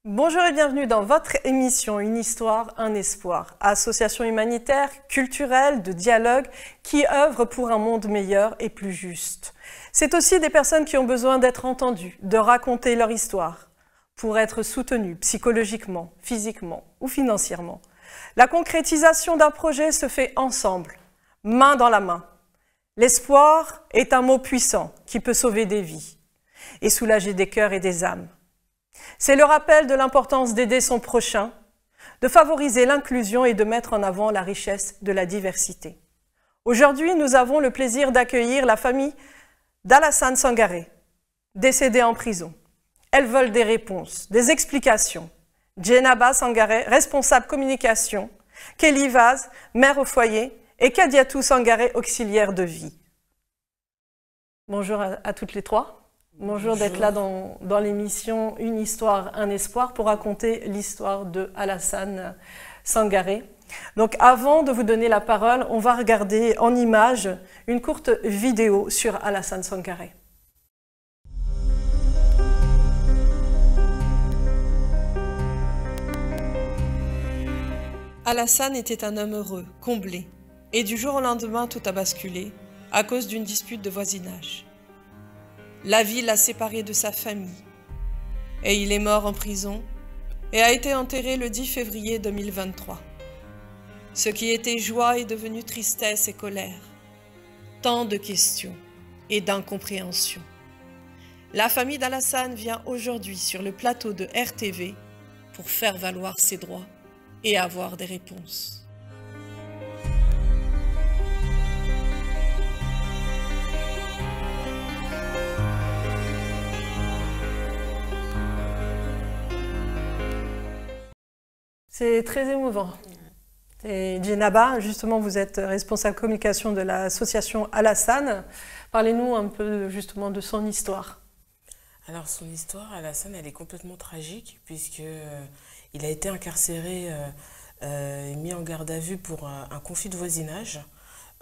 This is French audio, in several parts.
Bonjour et bienvenue dans votre émission Une histoire, un espoir, association humanitaire, culturelle, de dialogue qui œuvre pour un monde meilleur et plus juste. C'est aussi des personnes qui ont besoin d'être entendues, de raconter leur histoire, pour être soutenues psychologiquement, physiquement ou financièrement. La concrétisation d'un projet se fait ensemble, main dans la main. L'espoir est un mot puissant qui peut sauver des vies et soulager des cœurs et des âmes. C'est le rappel de l'importance d'aider son prochain, de favoriser l'inclusion et de mettre en avant la richesse de la diversité. Aujourd'hui, nous avons le plaisir d'accueillir la famille d'Alassane Sangaré, décédée en prison. Elles veulent des réponses, des explications. Djenaba Sangaré, responsable communication, Kelly Vaz, mère au foyer, et Kadiatou Sangaré, auxiliaire de vie. Bonjour à toutes les trois. Bonjour d'être là dans l'émission Une histoire, un espoir pour raconter l'histoire de Alassane Sangaré. Donc avant de vous donner la parole, on va regarder en images une courte vidéo sur Alassane Sangaré. Alassane était un homme heureux, comblé, et du jour au lendemain tout a basculé à cause d'une dispute de voisinage. La vie l'a séparé de sa famille et il est mort en prison et a été enterré le 10 février 2023. Ce qui était joie est devenu tristesse et colère. Tant de questions et d'incompréhension. La famille d'Alassane vient aujourd'hui sur le plateau de RTV pour faire valoir ses droits et avoir des réponses. C'est très émouvant. Et Djenaba, justement, vous êtes responsable communication de l'association Alassane. Parlez-nous un peu justement de son histoire. Alors son histoire, Alassane, elle est complètement tragique puisque il a été incarcéré et mis en garde à vue pour un conflit de voisinage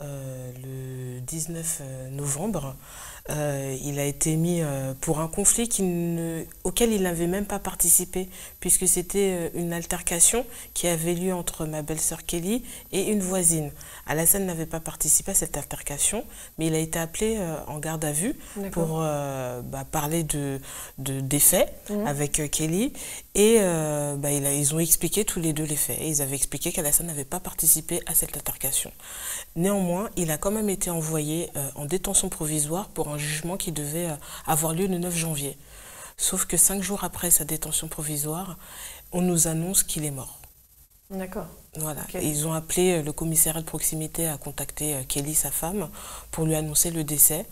le 19 novembre. Il a été mis pour un conflit auquel il n'avait même pas participé, puisque c'était une altercation qui avait lieu entre ma belle-sœur Kelly et une voisine. Alassane n'avait pas participé à cette altercation, mais il a été appelé en garde à vue pour parler des faits avec Kelly. Et ils ont expliqué tous les deux les faits. Et ils avaient expliqué qu'Alassane n'avait pas participé à cette altercation. Néanmoins, il a quand même été envoyé en détention provisoire pour un jugement qui devait avoir lieu le 9 janvier. Sauf que 5 jours après sa détention provisoire, on nous annonce qu'il est mort. D'accord. Voilà. Okay. Ils ont appelé le commissariat de proximité à contacter Kelly, sa femme, pour lui annoncer le décès.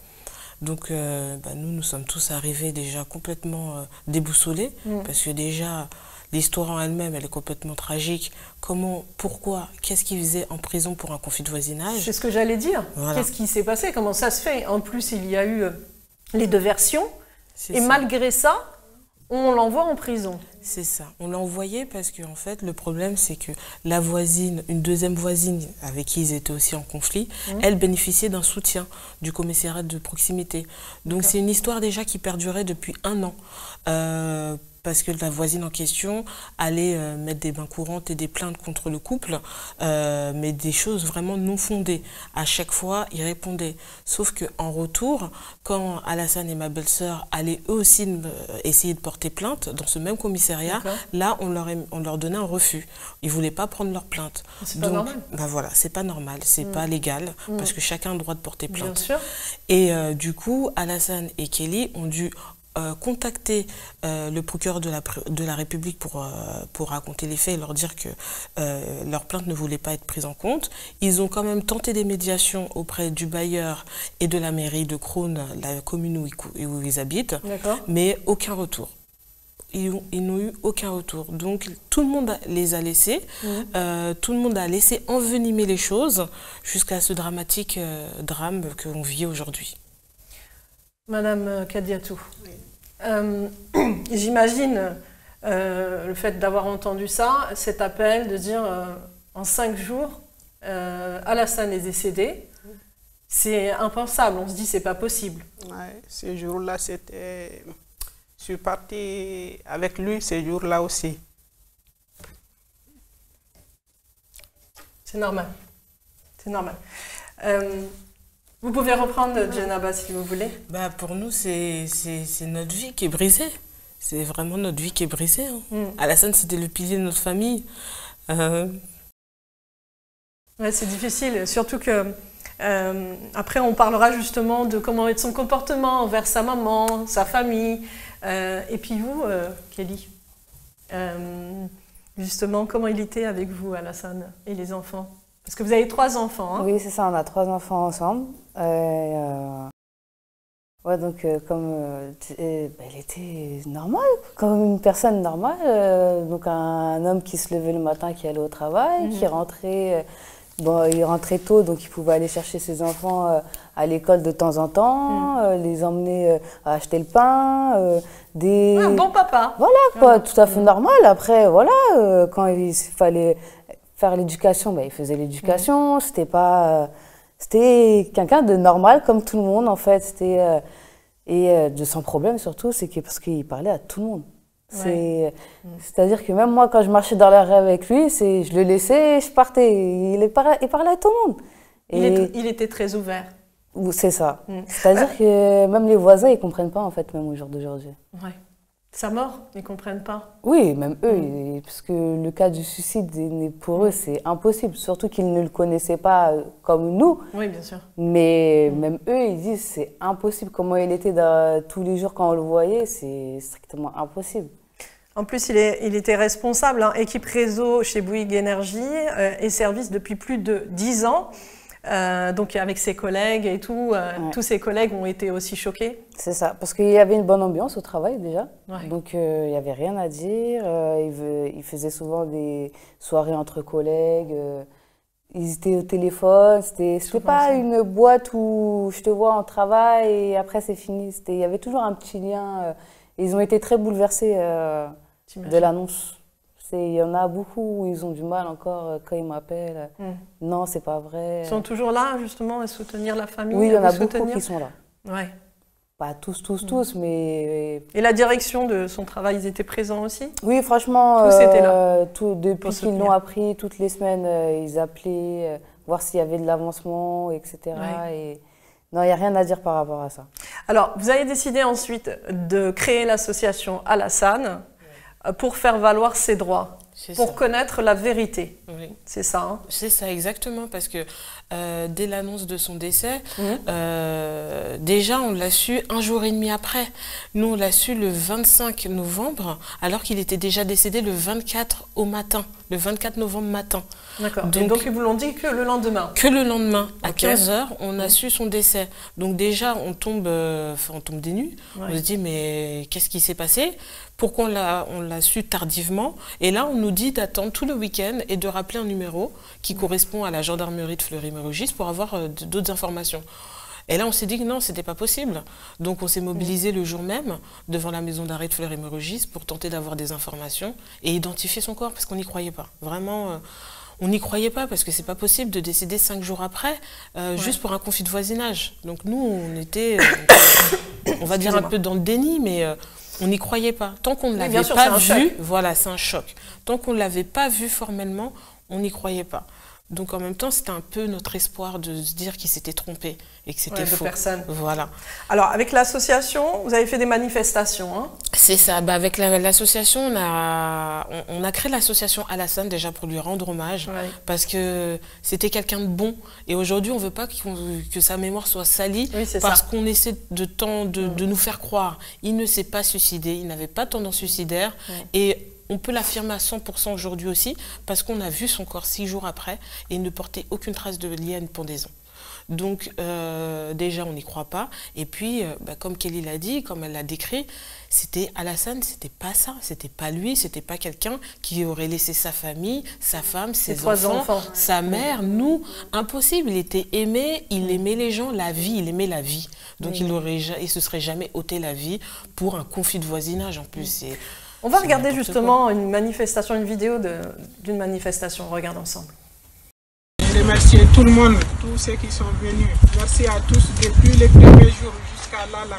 Donc nous sommes tous arrivés déjà complètement déboussolés, parce que déjà l'histoire en elle-même, elle est complètement tragique. Comment, pourquoi, qu'est-ce qu'il faisait en prison pour un conflit de voisinage? C'est ce que j'allais dire. Voilà. Qu'est-ce qui s'est passé? Comment ça se fait? En plus, il y a eu les deux versions. Et malgré ça, on l'envoie en prison. C'est ça. On l'a envoyé parce que en fait, le problème, c'est que la voisine, une deuxième voisine avec qui ils étaient aussi en conflit, elle bénéficiait d'un soutien du commissariat de proximité. Donc c'est une histoire déjà qui perdurait depuis 1 an. Parce que la voisine en question allait mettre des bains courantes et des plaintes contre le couple, mais des choses vraiment non fondées. À chaque fois, il répondait. Sauf qu'en retour, quand Alassane et ma belle-sœur allaient eux aussi essayer de porter plainte dans ce même commissariat, là, on leur donnait un refus. Ils ne voulaient pas prendre leur plainte. C'est pas normal. Voilà, c'est pas normal, c'est pas légal, parce que chacun a le droit de porter plainte. Bien sûr. Et du coup, Alassane et Kelly ont dû contacter le procureur de la République pour raconter les faits et leur dire que leur plainte ne voulait pas être prise en compte. Ils ont quand même tenté des médiations auprès du bailleur et de la mairie de Crône, la commune où ils habitent, mais aucun retour. Ils n'ont eu aucun retour. Donc tout le monde les a laissés, tout le monde a laissé envenimer les choses jusqu'à ce dramatique drame que l'on vit aujourd'hui. Madame Kadiatou, j'imagine le fait d'avoir entendu ça, cet appel de dire en 5 jours, Alassane est décédé, c'est impensable, on se dit c'est pas possible. Ouais, ce jour-là, c'était Je suis partie avec lui ce jour-là aussi. C'est normal. C'est normal. Vous pouvez reprendre, Djenaba, si vous voulez. Bah, pour nous, c'est notre vie qui est brisée. C'est vraiment notre vie qui est brisée. Hein. Alassane, c'était le pilier de notre famille. Ouais, c'est difficile, surtout que après on parlera justement de comment est son comportement envers sa maman, sa famille. Et puis vous, Kelly, justement, comment il était avec vous, Alassane, et les enfants? Parce que vous avez 3 enfants. Hein? Oui, c'est ça, on a 3 enfants ensemble. Ouais, donc elle était normale, comme une personne normale. Donc un homme qui se levait le matin, qui allait au travail, qui rentrait. Bon, il rentrait tôt, donc il pouvait aller chercher ses enfants à l'école de temps en temps, les emmener à acheter le pain. Un bon papa. Voilà, quoi, tout à fait normal. Après, voilà, quand il fallait faire l'éducation, il faisait l'éducation. C'était pas... C'était quelqu'un de normal, comme tout le monde, en fait. Et de sans problème, surtout, c'est parce qu'il parlait à tout le monde. C'est-à-dire que même moi, quand je marchais dans la rue avec lui, je le laissais et je partais. Il parlait à tout le monde. Il était très ouvert. C'est ça. C'est-à-dire que même les voisins, ils ne comprennent pas, en fait, même au jour d'aujourd'hui. Ouais. Sa mort, ils ne comprennent pas. Oui, même eux, parce que le cas du suicide, pour eux, c'est impossible. Surtout qu'ils ne le connaissaient pas comme nous. Oui, bien sûr. Mais même eux, ils disent que c'est impossible. Comment il était tous les jours quand on le voyait, c'est strictement impossible. En plus, il était responsable, hein, équipe réseau chez Bouygues Énergie et service depuis plus de 10 ans. Donc avec ses collègues et tout, tous ses collègues ont été aussi choqués. C'est ça, parce qu'il y avait une bonne ambiance au travail déjà, ouais. Donc il n'y avait rien à dire. Il faisait souvent des soirées entre collègues, ils étaient au téléphone, c'était pas une boîte où je te vois en travail et après c'est fini. Il y avait toujours un petit lien, ils ont été très bouleversés de l'annonce. Il y en a beaucoup où ils ont du mal encore quand ils m'appellent. Non, c'est pas vrai. Ils sont toujours là, justement, à soutenir la famille? Oui, il y en a beaucoup qui sont là. Ouais. Pas tous, mais... Et la direction de son travail, ils étaient présents aussi? Oui, franchement, tous étaient là. Depuis qu'ils l'ont appris, toutes les semaines, ils appelaient, voir s'il y avait de l'avancement, etc. Ouais. Et... Non, il n'y a rien à dire par rapport à ça. Alors, vous avez décidé ensuite de créer l'association Alassane pour faire valoir ses droits, pour connaître la vérité. Oui. C'est ça, hein? C'est ça, exactement, parce que dès l'annonce de son décès, déjà on l'a su 1 jour et demi après. Nous, on l'a su le 25 novembre, alors qu'il était déjà décédé le 24 au matin, le 24 novembre matin. D'accord. Donc ils vous l'ont dit que le lendemain? Que le lendemain, à 15 h, on a su son décès. Donc déjà, on tombe des nues. Ouais. On se dit, mais qu'est-ce qui s'est passé? Pourquoi on l'a su tardivement? Et là, on nous dit d'attendre tout le week-end et de rappeler un numéro qui correspond à la gendarmerie de Fleury-Mérogis pour avoir d'autres informations. Et là, on s'est dit que non, c'était pas possible. Donc, on s'est mobilisé le jour même devant la maison d'arrêt de Fleury-Mérogis pour tenter d'avoir des informations et identifier son corps parce qu'on n'y croyait pas. Vraiment, on n'y croyait pas parce que c'est pas possible de décéder 5 jours après juste pour un conflit de voisinage. Donc, nous, on était, on va dire un peu dans le déni, mais on n'y croyait pas. Tant qu'on ne l'avait pas vu, voilà, c'est un choc. Tant qu'on ne l'avait pas vu formellement, on n'y croyait pas. Donc en même temps, c'était un peu notre espoir de se dire qu'il s'était trompé et que c'était faux. Personne. Voilà. Alors avec l'association, vous avez fait des manifestations, hein? C'est ça. Avec l'association, on a créé l'association Alassane déjà pour lui rendre hommage, parce que c'était quelqu'un de bon. Et aujourd'hui, on ne veut pas que sa mémoire soit salie parce qu'on essaie de nous faire croire. Il ne s'est pas suicidé, il n'avait pas de tendance suicidaire et on peut l'affirmer à 100% aujourd'hui aussi, parce qu'on a vu son corps 6 jours après et il ne portait aucune trace de lié à une pendaison. Donc déjà, on n'y croit pas. Et puis, comme Kelly l'a dit, comme elle l'a décrit, c'était Alassane, c'était pas ça. C'était pas lui, c'était pas quelqu'un qui aurait laissé sa famille, sa femme, ses enfants, sa mère, nous. Impossible, il était aimé, il aimait les gens, la vie, il aimait la vie. Donc il se serait jamais ôté la vie pour un conflit de voisinage en plus. On va regarder justement une manifestation, une vidéo d'une manifestation. On regarde ensemble. Je remercie tout le monde, tous ceux qui sont venus. Merci à tous depuis les premiers jours jusqu'à là.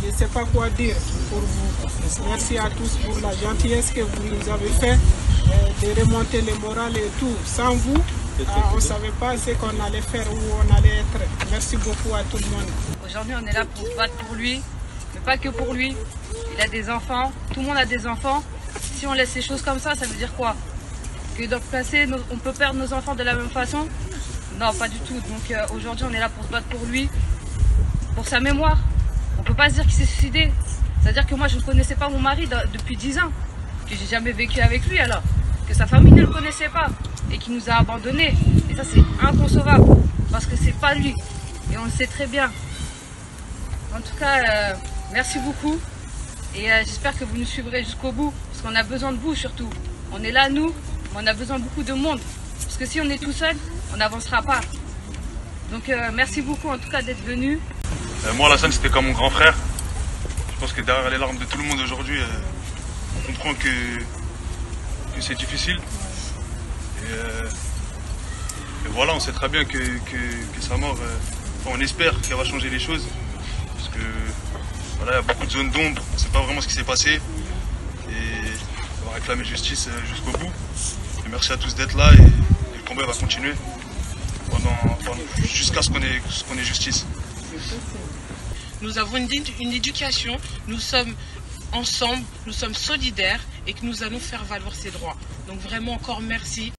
Je ne sais pas quoi dire pour vous. Merci à tous pour la gentillesse que vous nous avez fait, de remonter le moral et tout. Sans vous, on ne savait pas ce qu'on allait faire, où on allait être. Merci beaucoup à tout le monde. Aujourd'hui, on est là pour se battre pour lui, mais pas que pour lui. Il a des enfants, tout le monde a des enfants. Si on laisse les choses comme ça veut dire quoi? Que dans le passé, on peut perdre nos enfants de la même façon? Non, pas du tout. Donc aujourd'hui, on est là pour se battre pour lui, pour sa mémoire. On ne peut pas se dire qu'il s'est suicidé. C'est-à-dire que moi, je ne connaissais pas mon mari depuis 10 ans, que j'ai jamais vécu avec lui alors, que sa famille ne le connaissait pas et qu'il nous a abandonnés. Et ça, c'est inconcevable, parce que c'est pas lui. Et on le sait très bien. En tout cas, merci beaucoup. Et j'espère que vous nous suivrez jusqu'au bout, parce qu'on a besoin de vous surtout. On est là, nous, mais on a besoin de beaucoup de monde. Parce que si on est tout seul, on n'avancera pas. Donc merci beaucoup en tout cas d'être venu. Moi, Alassane, c'était comme mon grand frère. Je pense que derrière les larmes de tout le monde aujourd'hui, on comprend que c'est difficile. Et voilà, on sait très bien que sa mort, on espère qu'elle va changer les choses. Parce que voilà, il y a beaucoup de zones d'ombre, on ne sait pas vraiment ce qui s'est passé. Et on va réclamer justice jusqu'au bout. Et merci à tous d'être là et le combat va continuer jusqu'à ce qu'on ait justice. Nous avons une éducation, nous sommes ensemble, nous sommes solidaires et que nous allons faire valoir ces droits. Donc vraiment encore merci.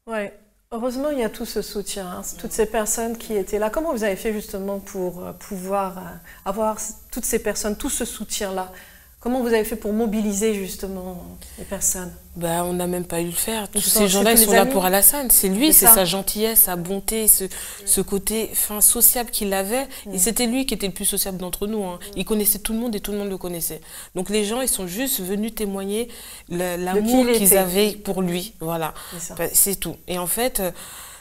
Ouais. Heureusement, il y a tout ce soutien, hein, toutes ces personnes qui étaient là. Comment vous avez fait justement pour pouvoir avoir toutes ces personnes, tout ce soutien-là? Comment vous avez fait pour mobiliser justement les personnes? On n'a même pas eu le faire. Tous ces gens-là, ils sont là pour Alassane. C'est lui, c'est sa gentillesse, sa bonté, ce côté sociable qu'il avait. Et c'était lui qui était le plus sociable d'entre nous. Hein. Il connaissait tout le monde et tout le monde le connaissait. Donc les gens, ils sont juste venus témoigner l'amour qu'ils avaient pour lui. Voilà, c'est tout. Et en fait,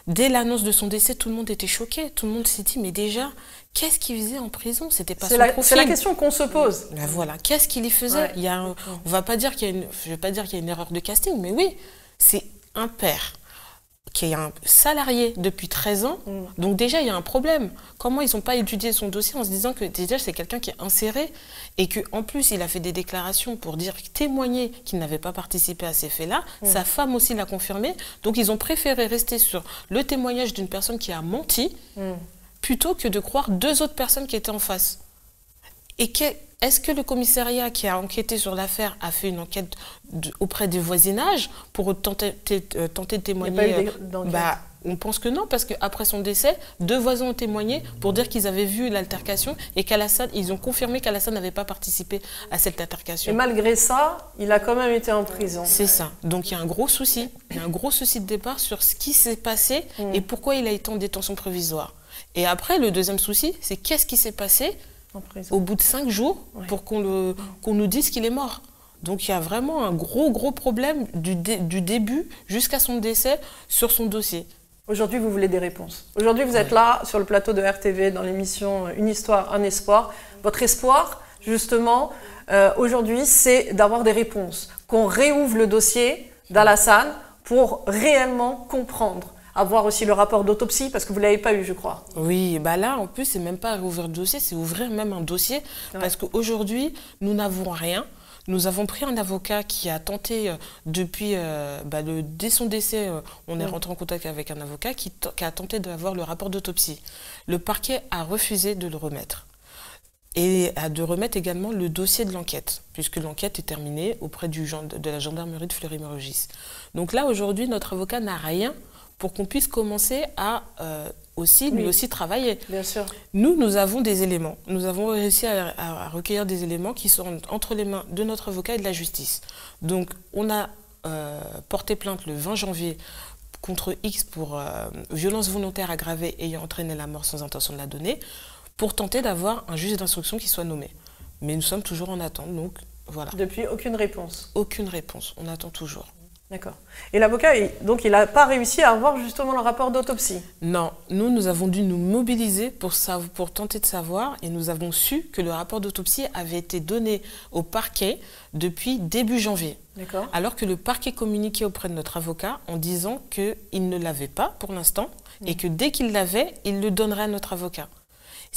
dès l'annonce de son décès, tout le monde était choqué. Tout le monde s'est dit, mais déjà, qu'est-ce qu'il faisait en prison? C'était pas son profil. C'est la question qu'on se pose. Voilà, qu'est-ce qu'il y faisait? On va pas dire qu'il y a je vais pas dire qu'il y a une erreur de casting, mais oui, c'est un père qui est un salarié depuis 13 ans. Donc déjà, il y a un problème. Comment ils n'ont pas étudié son dossier en se disant que déjà, c'est quelqu'un qui est inséré et qu'en plus, il a fait des déclarations pour témoigner qu'il n'avait pas participé à ces faits-là. Sa femme aussi l'a confirmé. Donc, ils ont préféré rester sur le témoignage d'une personne qui a menti plutôt que de croire deux autres personnes qui étaient en face. Et est-ce que le commissariat qui a enquêté sur l'affaire a fait une enquête auprès des voisinages pour tenter de témoigner? On pense que non, parce qu'après son décès, 2 voisins ont témoigné pour dire qu'ils avaient vu l'altercation et qu'Alassane, ils ont confirmé qu'Alassane n'avait pas participé à cette altercation. Et malgré ça, il a quand même été en prison. C'est ça. Donc il y a un gros souci. Il y a un gros souci de départ sur ce qui s'est passé et pourquoi il a été en détention provisoire. Et après, le deuxième souci, c'est qu'est-ce qui s'est passé au bout de 5 jours pour qu'on nous dise qu'il est mort. Donc il y a vraiment un gros problème du début jusqu'à son décès sur son dossier. Aujourd'hui, vous voulez des réponses. Aujourd'hui, vous êtes là sur le plateau de RTV dans l'émission Une histoire, un espoir. Votre espoir, justement, aujourd'hui, c'est d'avoir des réponses. Qu'on réouvre le dossier d'Alassane pour réellement comprendre. Avoir aussi le rapport d'autopsie, parce que vous ne l'avez pas eu, je crois. Oui, là, en plus, c'est même pas rouvrir le dossier, c'est ouvrir même un dossier. Parce qu'aujourd'hui, nous n'avons rien. Nous avons pris un avocat qui a tenté, dès son décès, on est rentré en contact avec un avocat qui a tenté d'avoir le rapport d'autopsie. Le parquet a refusé de le remettre. Et de remettre également le dossier de l'enquête, puisque l'enquête est terminée auprès de la gendarmerie de Fleury-Mérogis. Donc là, aujourd'hui, notre avocat n'a rien pour qu'on puisse commencer à lui aussi travailler. Bien sûr. Nous avons des éléments. Nous avons réussi à recueillir des éléments qui sont entre les mains de notre avocat et de la justice. Donc, on a porté plainte le 20 janvier contre X pour violence volontaire aggravée ayant entraîné la mort sans intention de la donner, pour tenter d'avoir un juge d'instruction qui soit nommé. Mais nous sommes toujours en attente, donc voilà. Depuis, aucune réponse? Aucune réponse, on attend toujours. D'accord. Et l'avocat, donc, il n'a pas réussi à avoir justement le rapport d'autopsie? Non, nous avons dû nous mobiliser pour tenter de savoir, et nous avons su que le rapport d'autopsie avait été donné au parquet depuis début janvier. D'accord. Alors que le parquet communiquait auprès de notre avocat en disant qu'il ne l'avait pas pour l'instant, et que dès qu'il l'avait, il le donnerait à notre avocat.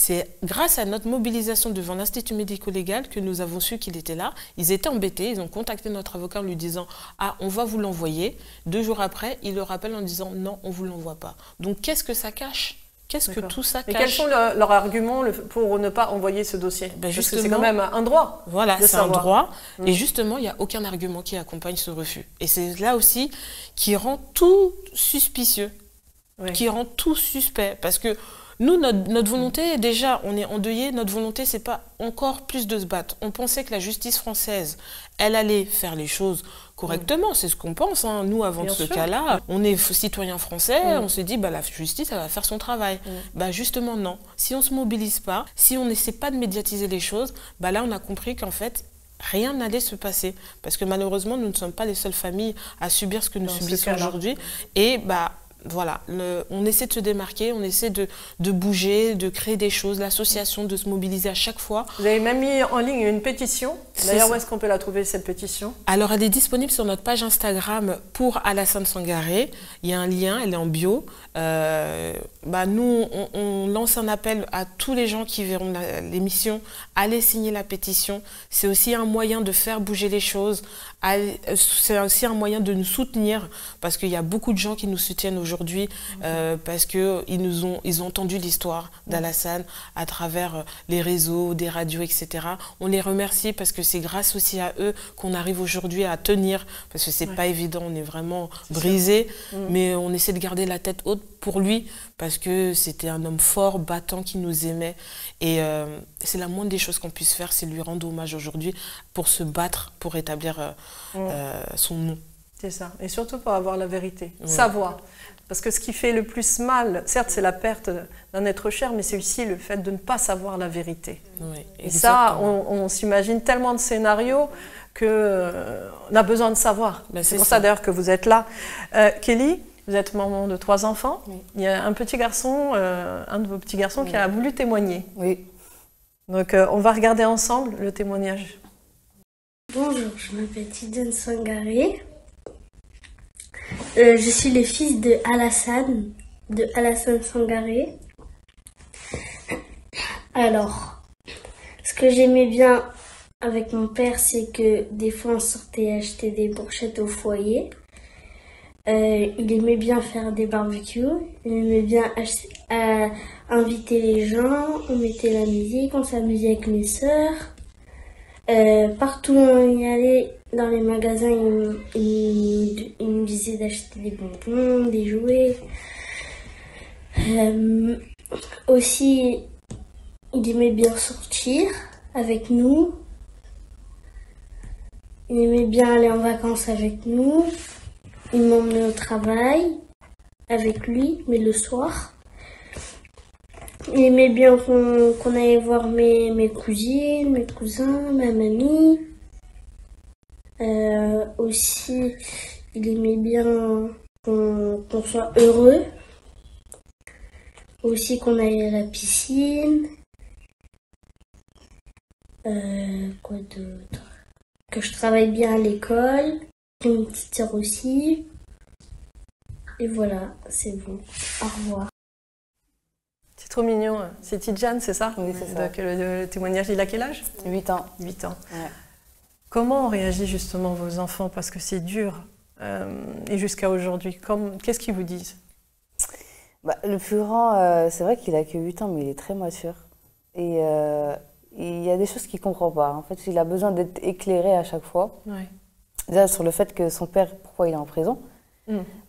C'est grâce à notre mobilisation devant l'Institut médico-légal que nous avons su qu'il était là. Ils étaient embêtés, ils ont contacté notre avocat en lui disant « Ah, on va vous l'envoyer ». 2 jours après, il le rappelle en disant « Non, on ne vous l'envoie pas ». Donc, qu'est-ce que ça cache? Qu'est-ce que tout ça cache? Et quels sont leurs arguments pour ne pas envoyer ce dossier? Ben parce que c'est quand même un droit. Voilà, c'est un droit. Et justement, il n'y a aucun argument qui accompagne ce refus. Et c'est là aussi qui rend tout suspicieux, qui rend tout suspect. Parce que nous, notre volonté, déjà, on est endeuillés. Notre volonté, c'est pas encore plus de se battre. On pensait que la justice française, elle allait faire les choses correctement. C'est ce qu'on pense, hein. Nous, avant ce cas-là, on est citoyens français, on se dit, bah, la justice, elle va faire son travail. Bah, justement, non. Si on ne se mobilise pas, si on n'essaie pas de médiatiser les choses, bah, là, on a compris qu'en fait, rien n'allait se passer. Parce que malheureusement, nous ne sommes pas les seules familles à subir ce que nous subissons aujourd'hui. Et bah, voilà, on essaie de se démarquer, on essaie de bouger, de créer des choses, l'association, de se mobiliser à chaque fois. Vous avez même mis en ligne une pétition. D'ailleurs, où est-ce qu'on peut la trouver, cette pétition? Alors, elle est disponible sur notre page Instagram pour Alassane Sangaré. Il y a un lien, elle est en bio. Bah, nous, on lance un appel à tous les gens qui verront l'émission. Allez signer la pétition. C'est aussi un moyen de faire bouger les choses. C'est aussi un moyen de nous soutenir, parce qu'il y a beaucoup de gens qui nous soutiennent aujourd'hui, parce qu'ils ont entendu l'histoire d'Alassane à travers les réseaux, des radios, etc. On les remercie parce que c'est grâce aussi à eux qu'on arrive aujourd'hui à tenir, parce que c'est pas évident, on est vraiment brisé, mais on essaie de garder la tête haute pour lui, parce que c'était un homme fort, battant, qui nous aimait. Et c'est la moindre des choses qu'on puisse faire, c'est lui rendre hommage aujourd'hui pour se battre, pour établir son nom. C'est ça. Et surtout pour avoir la vérité, savoir. Parce que ce qui fait le plus mal, certes, c'est la perte d'un être cher, mais c'est aussi le fait de ne pas savoir la vérité. Oui, et ça, on s'imagine tellement de scénarios qu'on a besoin de savoir. Ben, c'est pour ça d'ailleurs que vous êtes là. Kelly, vous êtes maman de 3 enfants. Oui. Il y a un petit garçon, un de vos petits garçons qui a voulu témoigner. Oui. Donc on va regarder ensemble le témoignage. Bonjour, je m'appelle Tidjane Sangaré. Je suis le fils de Alassane Sangaré. Alors, ce que j'aimais bien avec mon père, c'est que des fois on sortait acheter des brochettes au foyer. Il aimait bien faire des barbecues, il aimait bien inviter les gens, on mettait la musique, on s'amusait avec mes sœurs. Partout où on y allait, dans les magasins, il nous disait d'acheter des bonbons, des jouets. Aussi, il aimait bien sortir avec nous. Il aimait bien aller en vacances avec nous. Il m'emmenait au travail avec lui, mais le soir. Il aimait bien qu'on aille voir mes cousines, mes cousins, ma mamie. Aussi, il aimait bien qu'on soit heureux. Aussi qu'on aille à la piscine. Quoi d'autre? Que je travaille bien à l'école. J'ai une petite sœur aussi. Et voilà, c'est bon. Au revoir. C'est trop mignon. C'est Tidjane, c'est ça? Oui, c'est ça. Donc, le témoignage, il a quel âge? 8 ans. 8 ans. Ouais. Comment ont réagi justement vos enfants? Parce que c'est dur. Et jusqu'à aujourd'hui, qu'est-ce qu'ils vous disent? Bah, le plus grand, c'est vrai qu'il a que 8 ans, mais il est très mature. Et il y a des choses qu'il ne comprend pas. En fait, il a besoin d'être éclairé à chaque fois. Ouais. Déjà sur le fait que son père, pourquoi il est en prison.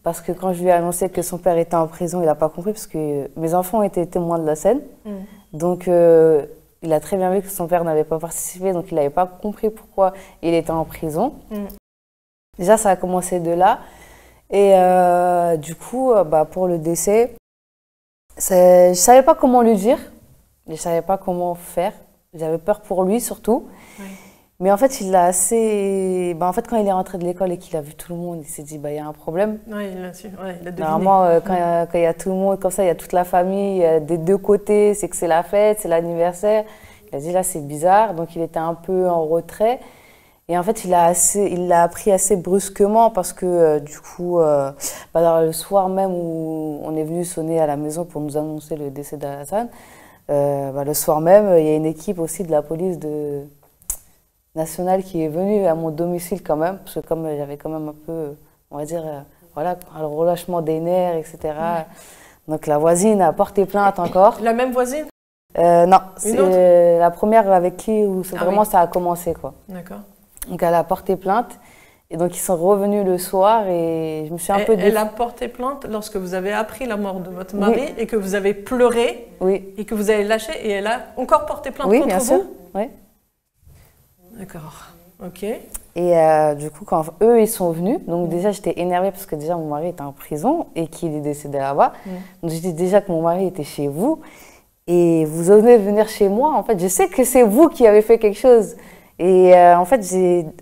Parce que quand je lui ai annoncé que son père était en prison, il n'a pas compris, parce que mes enfants étaient témoins de la scène. Donc il a très bien vu que son père n'avait pas participé, donc il n'avait pas compris pourquoi il était en prison. Déjà, ça a commencé de là. Et du coup, pour le décès, je ne savais pas comment lui dire, je ne savais pas comment faire. J'avais peur pour lui surtout. Oui. Mais en fait, il l'a assez... en fait, quand il est rentré de l'école et qu'il a vu tout le monde, il s'est dit, il y a un problème. Oui, il a su. Ouais, il a deviné. Normalement, quand il y a tout le monde, comme ça, il y a toute la famille, des deux côtés, c'est que c'est la fête, c'est l'anniversaire. Il a dit, là, c'est bizarre. Donc, il était un peu en retrait. Et en fait, il l'a appris assez brusquement parce que, du coup, le soir même où on est venu sonner à la maison pour nous annoncer le décès d'Alassane, Le soir même, il y a une équipe aussi de la police nationale qui est venue à mon domicile quand même, parce que comme j'avais quand même un peu, on va dire, voilà, le relâchement des nerfs, etc. Donc la voisine a porté plainte encore. La même voisine? Non, c'est la première avec qui vraiment ça a commencé, quoi. D'accord. Donc elle a porté plainte. Et donc, ils sont revenus le soir et je me suis un peu... Elle a porté plainte lorsque vous avez appris la mort de votre mari et que vous avez pleuré et que vous avez lâché et elle a encore porté plainte contre vous? Oui, bien sûr. Oui. D'accord. Ok. Et du coup, quand eux, ils sont venus, donc déjà, j'étais énervée parce que déjà, mon mari était en prison et qu'il est décédé là-bas. Donc, j'ai dit déjà que mon mari était chez vous et vous osez venir chez moi. En fait, je sais que c'est vous qui avez fait quelque chose. Et en fait,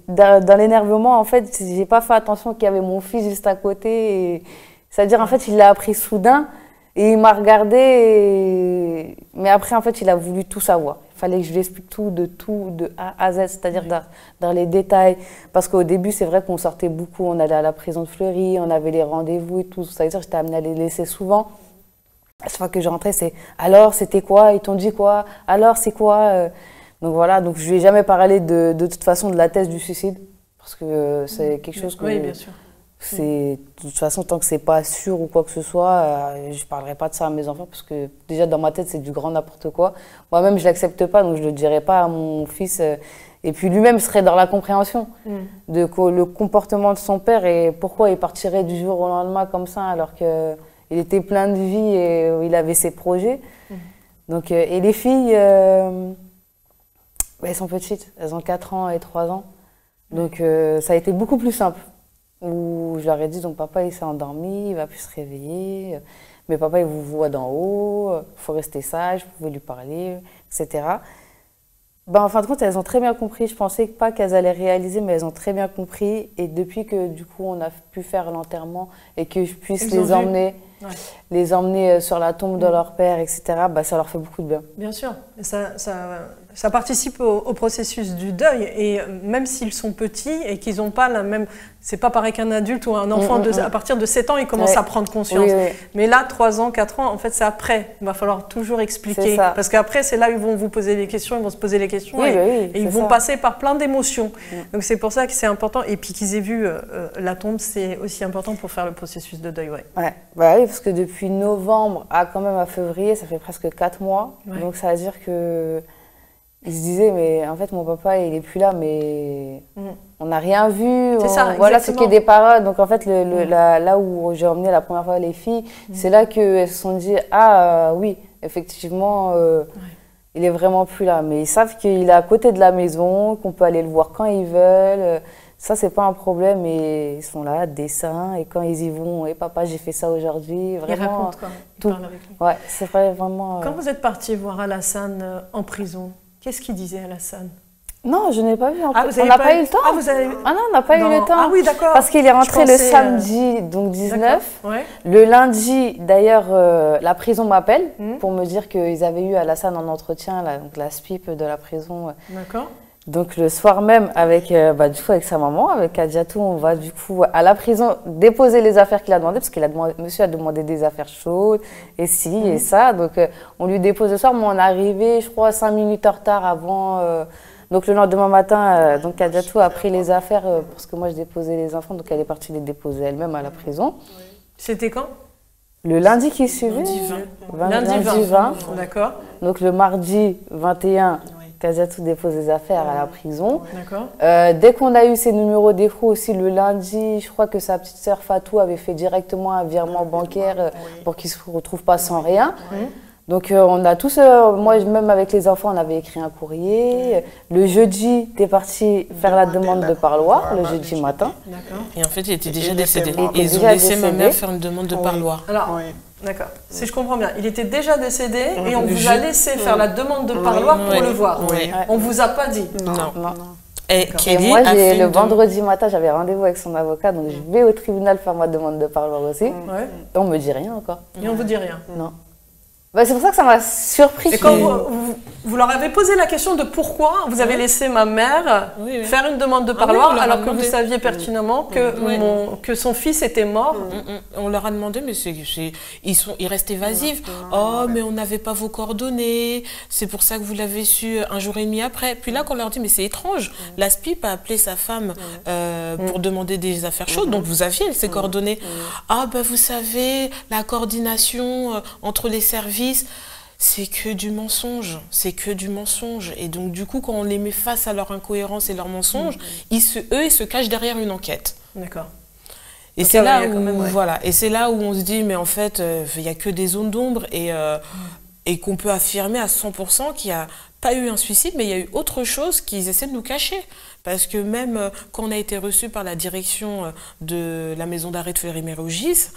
dans l'énervement, en fait, j'ai pas fait attention qu'il y avait mon fils juste à côté. C'est-à-dire, en fait, il l'a appris soudain et il m'a regardé. Mais après, en fait, il a voulu tout savoir. Il fallait que je lui explique tout, de A à Z, c'est-à-dire dans les détails. Parce qu'au début, c'est vrai qu'on sortait beaucoup. On allait à la prison de Fleury, on avait les rendez-vous et tout. C'est-à-dire, j'étais amenée à les laisser souvent. À chaque fois que je rentrais, c'est « Alors, c'était quoi? Ils t'ont dit quoi? Alors, c'est quoi ?» Donc voilà, donc je lui ai jamais parlé de toute façon de la thèse du suicide parce que c'est quelque chose que oui, bien sûr. C'est de toute façon tant que c'est pas sûr ou quoi que ce soit, je parlerai pas de ça à mes enfants parce que déjà dans ma tête c'est du grand n'importe quoi. Moi-même je l'accepte pas donc je le dirai pas à mon fils et puis lui-même serait dans la compréhension de le comportement de son père et pourquoi il partirait du jour au lendemain comme ça alors que il était plein de vie et il avait ses projets. Donc et les filles elles sont petites, elles ont 4 ans et 3 ans. Donc ça a été beaucoup plus simple. Où je leur ai dit, donc papa il s'est endormi, il va plus se réveiller. Mais papa il vous voit d'en haut, il faut rester sage, vous pouvez lui parler, etc. En fin de compte, elles ont très bien compris. Je pensais pas qu'elles allaient réaliser, mais elles ont très bien compris. Et depuis que du coup on a pu faire l'enterrement et que je puisse les emmener sur la tombe de leur père, etc., ça leur fait beaucoup de bien. Bien sûr. Ça participe au processus du deuil. Et même s'ils sont petits et qu'ils n'ont pas la même... C'est pas pareil qu'un adulte ou un enfant, à partir de 7 ans, il commence à prendre conscience. Mais là, 3 ans, 4 ans, en fait, c'est après. Il va falloir toujours expliquer. Parce qu'après, c'est là où ils vont vous poser des questions, ils vont se poser les questions et ils vont passer par plein d'émotions. Donc c'est pour ça que c'est important. Et puis qu'ils aient vu la tombe, c'est aussi important pour faire le processus de deuil. Oui, parce que depuis novembre à février, ça fait presque 4 mois. Donc ça veut dire que... Ils se disaient, mais en fait, mon papa, il est plus là, mais on n'a rien vu. C'est ça, voilà ce qui est des paroles. Donc, en fait, là où j'ai emmené la première fois les filles, c'est là qu'elles se sont dit, ah oui, effectivement, il est vraiment plus là. Mais ils savent qu'il est à côté de la maison, qu'on peut aller le voir quand ils veulent. Ça, c'est pas un problème. Et ils sont là, dessin. Et quand ils y vont, et papa, j'ai fait ça aujourd'hui. Vraiment, ils racontent quoi? Tout. Ouais, c'est vraiment... Quand vous êtes parti voir Alassane en prison, qu'est-ce qu'il disait, Alassane? Non, je n'ai pas vu. On n'a pas eu le temps. Ah non, on n'a pas eu le temps. Ah oui, d'accord. Parce qu'il est rentré le samedi, donc 19. Le lundi, d'ailleurs, la prison m'appelle pour me dire qu'ils avaient eu Alassane en entretien, donc la SPIP de la prison. D'accord. Donc le soir même, avec sa maman, avec Adjatou, on va du coup à la prison déposer les affaires qu'il a demandées, parce que monsieur a demandé des affaires chaudes, et et ça. Donc on lui dépose le soir, mais on est arrivé, je crois, 5 minutes en retard avant. Donc le lendemain matin, donc Adjatou a pris les affaires, parce que moi je déposais les enfants, donc elle est partie les déposer elle-même à la prison. C'était quand? Le lundi qui suivait. Lundi 20. D'accord. Donc le mardi 21. Adjatou dépose des affaires à la prison. D'accord. Dès qu'on a eu ses numéros d'écrou aussi le lundi, je crois que sa petite sœur Fatou avait fait directement un virement bancaire pour qu'il ne se retrouve pas sans rien. Donc on a tous, moi même avec les enfants, on avait écrit un courrier. Le jeudi, tu es parti faire la demande de parloir, le jeudi matin. D'accord. Et en fait, il était déjà décédé. Et ils ont laissé ma mère faire une demande de parloir. Alors, d'accord. Si je comprends bien, il était déjà décédé et on vous a laissé faire la demande de parloir pour le voir. On vous a pas dit? Non. Et moi, le vendredi matin, j'avais rendez-vous avec son avocat, donc je vais au tribunal faire ma demande de parloir aussi. Et on me dit rien encore. Et on vous dit rien? Non. C'est pour ça que ça m'a surpris. Et quand Vous leur avez posé la question de pourquoi vous avez laissé ma mère faire une demande de parloir alors que vous saviez pertinemment que son fils était mort. On leur a demandé, mais ils restent évasifs. Oh, mais on n'avait pas vos coordonnées, c'est pour ça que vous l'avez su un jour et demi après. Puis là, quand on leur dit, mais c'est étrange, la SPIP a appelé sa femme pour demander des affaires chaudes, donc vous aviez ces coordonnées. Ah, ben vous savez, la coordination entre les services, c'est que du mensonge, c'est que du mensonge. Et donc, du coup, quand on les met face à leur incohérence et leurs mensonges, ils se cachent derrière une enquête. D'accord. Et c'est là où, voilà, et c'est là où on se dit, mais en fait, il n'y a que des zones d'ombre et qu'on peut affirmer à 100% qu'il n'y a pas eu un suicide, mais il y a eu autre chose qu'ils essaient de nous cacher. Parce que même quand on a été reçu par la direction de la maison d'arrêt de Fleury-Mérogis,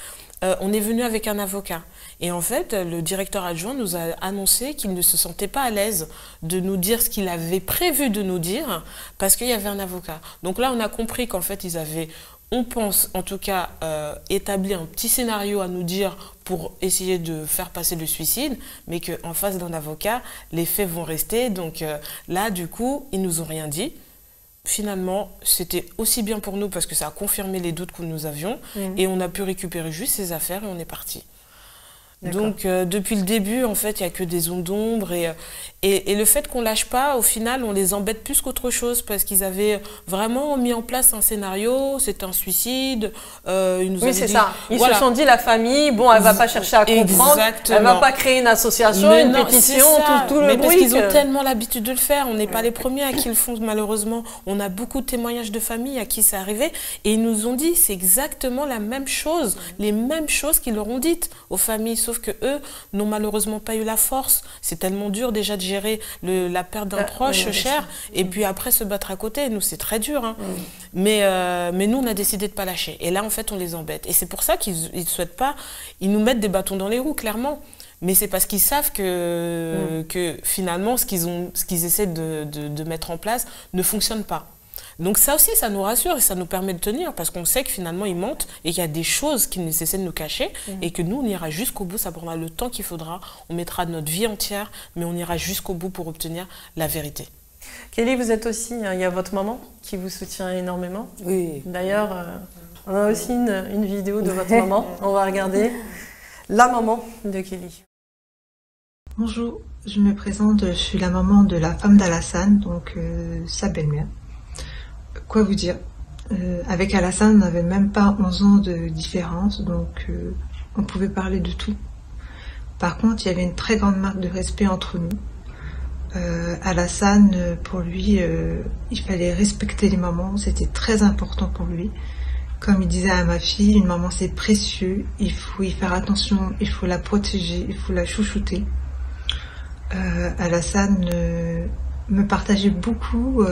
on est venu avec un avocat. Et en fait, le directeur adjoint nous a annoncé qu'il ne se sentait pas à l'aise de nous dire ce qu'il avait prévu de nous dire parce qu'il y avait un avocat. Donc là, on a compris qu'en fait, ils avaient, on pense en tout cas, établi un petit scénario à nous dire pour essayer de faire passer le suicide, mais qu'en face d'un avocat, les faits vont rester. Donc là, du coup, ils nous ont rien dit. Finalement, c'était aussi bien pour nous parce que ça a confirmé les doutes que nous avions et on a pu récupérer juste ces affaires et on est parti. Donc, depuis le début, en fait, il n'y a que des zones d'ombre et le fait qu'on lâche pas, au final, on les embête plus qu'autre chose parce qu'ils avaient vraiment mis en place un scénario, c'est un suicide. Ils nous c'est ça. Ils se sont dit, la famille, bon, elle va pas chercher à comprendre, elle va pas créer une association, une pétition, tout le bruit. Mais parce qu'ils ont tellement l'habitude de le faire, on n'est pas les premiers à qui le font malheureusement. On a beaucoup de témoignages de familles à qui c'est arrivé et ils nous ont dit, c'est exactement la même chose, les mêmes choses qu'ils leur ont dites aux familles. Sauf que eux n'ont malheureusement pas eu la force. C'est tellement dur déjà de gérer la perte d'un proche cher et puis après se battre à côté. Nous, c'est très dur. Hein. Mais nous, on a décidé de ne pas lâcher. Et là, en fait, on les embête. Et c'est pour ça qu'ils ne souhaitent pas... Ils nous mettent des bâtons dans les roues, clairement. Mais c'est parce qu'ils savent que finalement, ce qu'ils essaient de mettre en place ne fonctionne pas. Donc ça aussi, ça nous rassure et ça nous permet de tenir parce qu'on sait que finalement, ils mentent et qu'il y a des choses qu'ils essaient de nous cacher et que nous, on ira jusqu'au bout, ça prendra le temps qu'il faudra, on mettra notre vie entière, mais on ira jusqu'au bout pour obtenir la vérité. Kelly, vous êtes aussi, il y a votre maman qui vous soutient énormément. Oui. D'ailleurs, on a aussi une vidéo de votre maman, on va regarder la maman de Kelly. Bonjour, je me présente, je suis la maman de la femme d'Alassane, donc sa belle-mère. Quoi vous dire, avec Alassane, on n'avait même pas 11 ans de différence, donc on pouvait parler de tout. Par contre, il y avait une très grande marque de respect entre nous. Alassane, pour lui, il fallait respecter les mamans, c'était très important pour lui. Comme il disait à ma fille, une maman c'est précieux, il faut y faire attention, il faut la protéger, il faut la chouchouter. Alassane me partageait beaucoup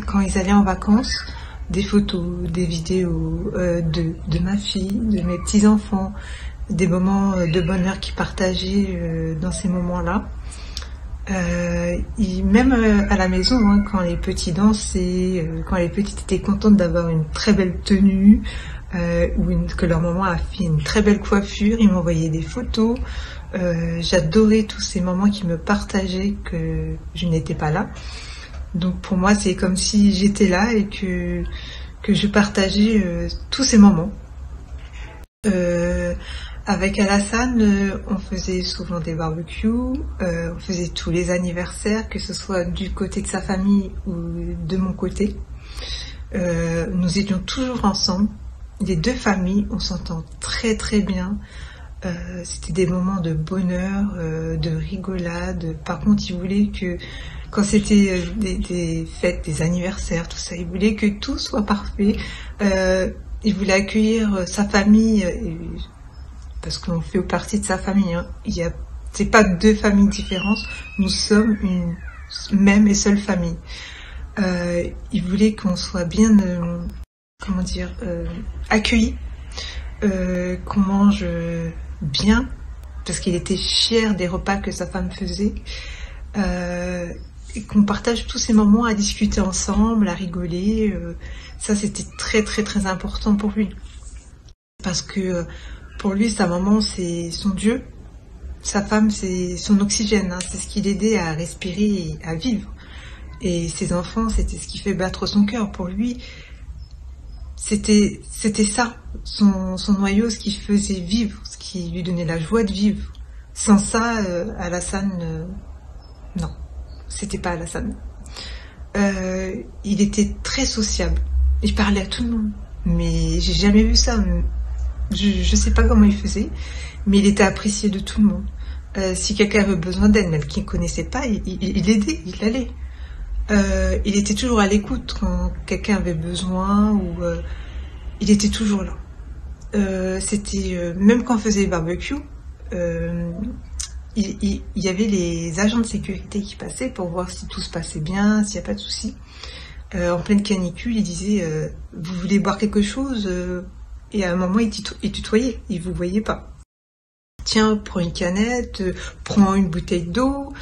quand ils allaient en vacances, des photos, des vidéos de ma fille, de mes petits-enfants, des moments de bonheur qu'ils partageaient dans ces moments-là. Même à la maison, hein, quand les petits dansaient, quand les petites étaient contentes d'avoir une très belle tenue, que leur maman a fait une très belle coiffure, ils m'envoyaient des photos. J'adorais tous ces moments qu'ils me partageaient, que je n'étais pas là. Donc pour moi, c'est comme si j'étais là et que je partageais tous ces moments. Avec Alassane, on faisait souvent des barbecues, on faisait tous les anniversaires, que ce soit du côté de sa famille ou de mon côté. Nous étions toujours ensemble. Les deux familles, on s'entend très très bien. C'était des moments de bonheur, de rigolade. Par contre, il voulait que, quand c'était des fêtes, des anniversaires, tout ça, il voulait que tout soit parfait. Il voulait accueillir sa famille, parce qu'on fait partie de sa famille. Hein. C'est pas deux familles différentes, nous sommes une même et seule famille. Il voulait qu'on soit bien, accueillis, qu'on mange bien, parce qu'il était fier des repas que sa femme faisait, et qu'on partage tous ces moments à discuter ensemble, à rigoler. Ça, c'était très très très important pour lui, parce que pour lui, sa maman, c'est son Dieu, sa femme, c'est son oxygène, hein, c'est ce qui l'aidait à respirer et à vivre. Et ses enfants, c'était ce qui fait battre son cœur. Pour lui, c'était ça, son noyau, ce qui faisait vivre, ce qui lui donnait la joie de vivre. Sans ça, Alassane, non, c'était pas Alassane. Il était très sociable. Il parlait à tout le monde. Mais j'ai jamais vu ça. Je sais pas comment il faisait, mais il était apprécié de tout le monde. Si quelqu'un avait besoin d'aide, même qu'il ne connaissait pas, il aidait, il allait. Il était toujours à l'écoute quand quelqu'un avait besoin, ou il était toujours là. Même quand on faisait les barbecues, il y avait les agents de sécurité qui passaient pour voir si tout se passait bien, s'il n'y a pas de souci. En pleine canicule, il disait vous voulez boire quelque chose, et à un moment il tutoyait, il vous voyait pas. Tiens, prends une canette, prends une bouteille d'eau,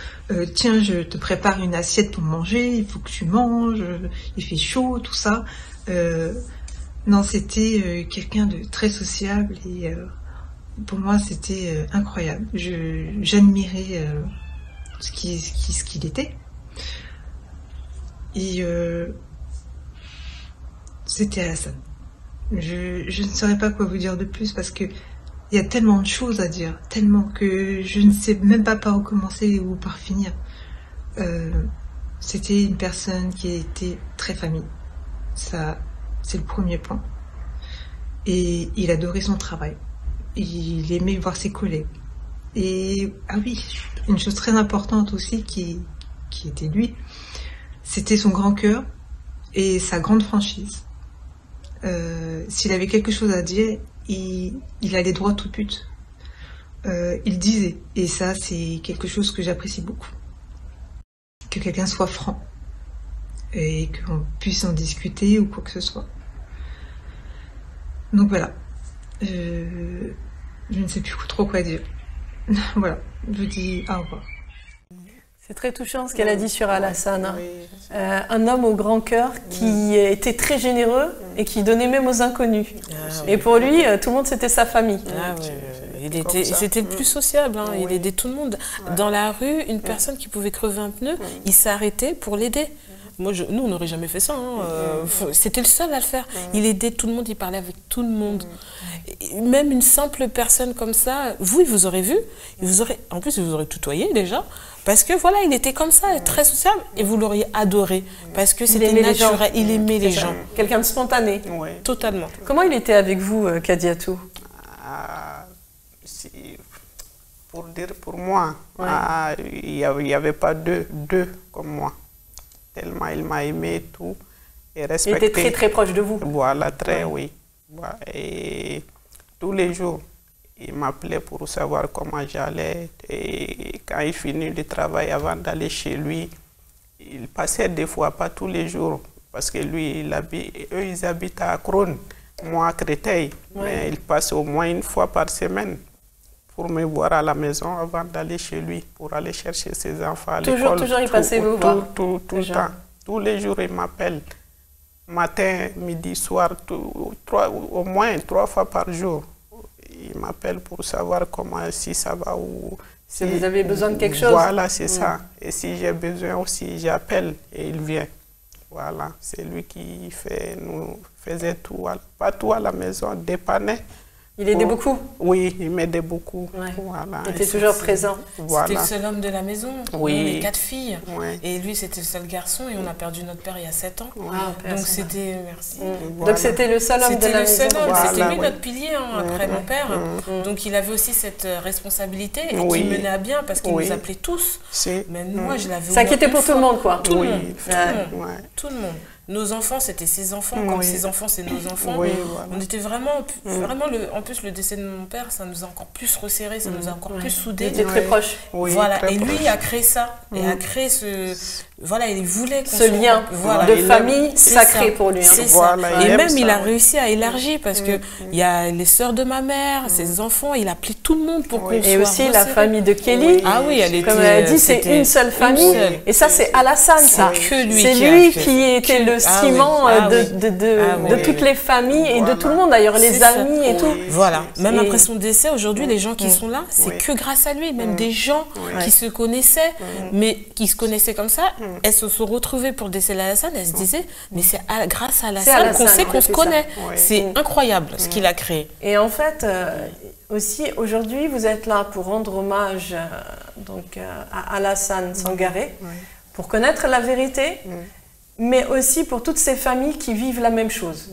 tiens, je te prépare une assiette pour manger, il faut que tu manges, il fait chaud, tout ça. Non, c'était quelqu'un de très sociable, et pour moi c'était incroyable. J'admirais ce qu'il était. Et c'était Alassane. Je ne saurais pas quoi vous dire de plus, parce que il y a tellement de choses à dire, tellement que je ne sais même pas par où commencer ou par finir. C'était une personne qui était très famille. Ça, c'est le premier point. Et il adorait son travail. Il aimait voir ses collègues. Et, ah oui, une chose très importante aussi qui était lui, c'était son grand cœur et sa grande franchise. S'il avait quelque chose à dire, il allait droit au but. Il disait, et ça c'est quelque chose que j'apprécie beaucoup. Que quelqu'un soit franc et qu'on puisse en discuter ou quoi que ce soit. Donc voilà, je ne sais plus trop quoi dire. Voilà, je vous dis au revoir. C'est très touchant ce qu'elle a dit sur Alassane. Hein. Un homme au grand cœur qui était très généreux et qui donnait même aux inconnus. Et pour lui, tout le monde, c'était sa famille. C'était le plus sociable, hein. Il aidait tout le monde. Dans la rue, une personne qui pouvait crever un pneu, il s'arrêtait pour l'aider. Nous, on n'aurait jamais fait ça. Hein. C'était le seul à le faire. Il aidait tout le monde, il parlait avec tout le monde. Même une simple personne comme ça, il vous aurait vu. En plus, il vous aurait tutoyé déjà. Parce que voilà, il était comme ça, très sociable. Et vous l'auriez adoré. Parce que c'était naturel. Il aimait les gens. Quelqu'un de spontané. Oui. Totalement. Comment il était avec vous, Kadiatou? Pour moi, il n'y avait pas deux comme moi. Tellement il m'a aimé tout et respecté. Il était très très proche de vous. Voilà, très oui. Voilà. Et tous les jours, il m'appelait pour savoir comment j'allais. Et quand il finit le travail, avant d'aller chez lui, il passait des fois, pas tous les jours, parce que lui, eux, ils habitent à Crône, moi à Créteil. Mais il passe au moins une fois par semaine pour me voir à la maison avant d'aller chez lui, pour aller chercher ses enfants à l'école. Toujours il passait vous voir. Tout le temps. Tous les jours, il m'appelle. Matin, midi, soir, au moins 3 fois par jour. Il m'appelle pour savoir si ça va ou... Si vous avez besoin de quelque chose. Voilà, c'est ça. Et si j'ai besoin aussi, j'appelle et il vient. Voilà, c'est lui qui nous faisait tout, pas tout à la maison, dépannait. Il aidait beaucoup? Oui, il m'aidait beaucoup. Voilà. Il était toujours présent. Voilà. C'était le seul homme de la maison. Oui. On est 4 filles. Et lui, c'était le seul garçon. Et on a perdu notre père il y a 7 ans. Donc c'était... Merci. Voilà. Donc c'était le seul homme de la maison. C'était lui notre pilier, après mon père. Donc il avait aussi cette responsabilité et qui menait à bien parce qu'il nous appelait tous. Même moi, je l'avais... Ça inquiétait pour tout le monde, quoi. Tout le monde. Tout le monde. Nos enfants, c'était ses enfants, comme ses enfants, c'est nos enfants. On était vraiment en plus, le décès de mon père, ça nous a encore plus resserrés, ça nous a encore plus soudés. Il était très proche. Voilà, et lui, il a créé ça, et a créé voilà, il voulait ce lien de famille sacré pour lui. C'est ça. Et même, il a réussi à élargir parce que il y a les sœurs de ma mère, ses enfants, il a appelé tout le monde pour qu'on soit Et aussi la famille de Kelly. Ah oui, elle était... Comme elle a dit, c'est une seule famille. Et ça, c'est Alassane, ça. C'est lui qui était le ciment de toutes les familles et de tout le monde, d'ailleurs, les amis et tout. Voilà. Même après son décès, aujourd'hui, les gens qui sont là, c'est que grâce à lui. Même des gens qui se connaissaient, mais qui se connaissaient comme ça, elles se sont retrouvées pour le décès d'Alassane, elles se disaient, mais c'est grâce à Alassane qu'on sait qu'on se connaît. C'est incroyable ce qu'il a créé. Et en fait, aussi, aujourd'hui, vous êtes là pour rendre hommage à Alassane Sangaré, pour connaître la vérité, mais aussi pour toutes ces familles qui vivent la même chose,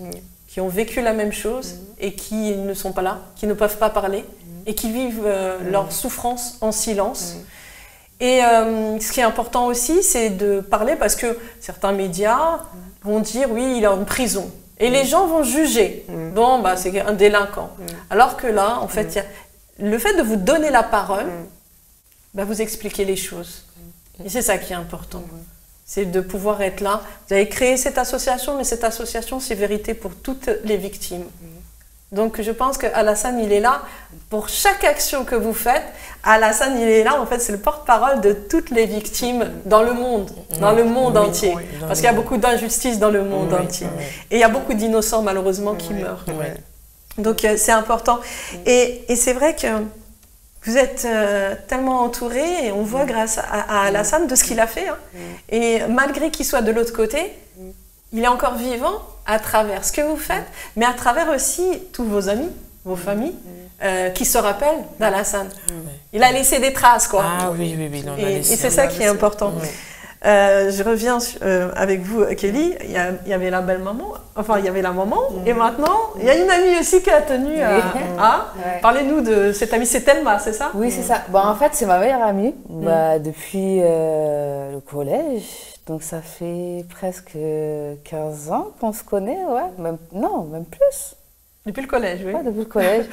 qui ont vécu la même chose et qui ne sont pas là, qui ne peuvent pas parler et qui vivent leur souffrance en silence. Et ce qui est important aussi, c'est de parler parce que certains médias vont dire oui, il est en prison. Et les gens vont juger. Bon, bah, c'est un délinquant. Alors que là, en fait, le fait de vous donner la parole, bah, vous expliquez les choses. Et c'est ça qui est important. C'est de pouvoir être là. Vous avez créé cette association, mais cette association, c'est vérité pour toutes les victimes. Donc, je pense qu'Alassane, il est là pour chaque action que vous faites. Alassane, il est là, en fait, c'est le porte-parole de toutes les victimes dans le monde entier. Parce qu'il y a beaucoup d'injustices dans le monde entier. Et il y a beaucoup d'innocents, malheureusement, qui meurent. Donc, c'est important. Et c'est vrai que vous êtes tellement entourés, et on voit grâce à Alassane de ce qu'il a fait. Et malgré qu'il soit de l'autre côté, il est encore vivant à travers ce que vous faites, mais à travers aussi tous vos amis, vos familles, qui se rappellent d'Alassane. Il a laissé des traces, quoi. Ah oui, oui, oui. Et c'est ça qui est important. Je reviens avec vous, Kelly. Il y avait la belle maman, enfin il y avait la maman, et maintenant il y a une amie aussi qui a tenu à... Parlez-nous de cette amie, c'est Thelma, c'est ça? Oui, c'est ça. Bon, en fait, c'est ma meilleure amie depuis le collège. Donc ça fait presque 15 ans qu'on se connaît, même plus. Depuis le collège, oui. Ouais, depuis le collège.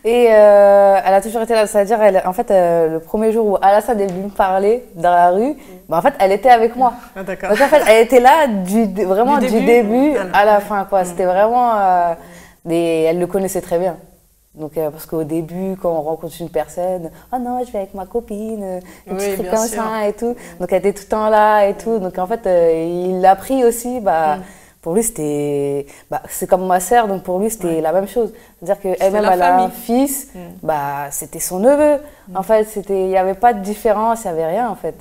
Et elle a toujours été là, c'est-à-dire, en fait, le premier jour où Alassane est venu me parler dans la rue, en fait, elle était avec moi. Ah, d'accord. Donc en fait, elle était là vraiment du début à la fin, quoi. C'était vraiment... elle le connaissait très bien. Donc, parce qu'au début, quand on rencontre une personne, « Oh non, je vais avec ma copine, un petit truc comme ça et tout. » Donc, elle était tout le temps là et tout. Donc, en fait, il l'a pris aussi. Pour lui, c'était... c'est comme ma sœur, donc pour lui, c'était la même chose. C'est-à-dire qu'elle-même, elle a un fils, c'était son neveu. En fait, il n'y avait pas de différence, il n'y avait rien, en fait.